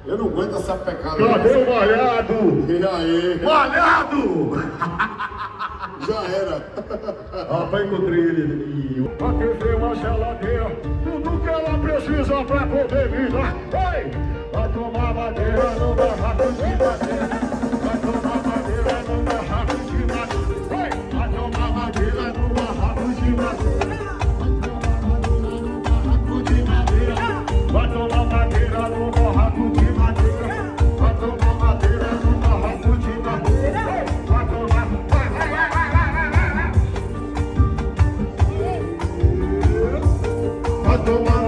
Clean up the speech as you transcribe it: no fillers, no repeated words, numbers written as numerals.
Eu não aguento essa pecada. Cadê o Malhado? E aí? Malhado! Já era. Rapaz, encontrei ele. A TV é uma geladeira, tudo que ela precisa pra poder virar. Vai! Vai tomar madeira no barraco de madeira. Vai tomar madeira no barraco de madeira. Vai! Vai tomar madeira no barraco de madeira. Vai tomar madeira no barraco de madeira. Vai tomar madeira no barraco de madeira. Vai tomar. Vai tomar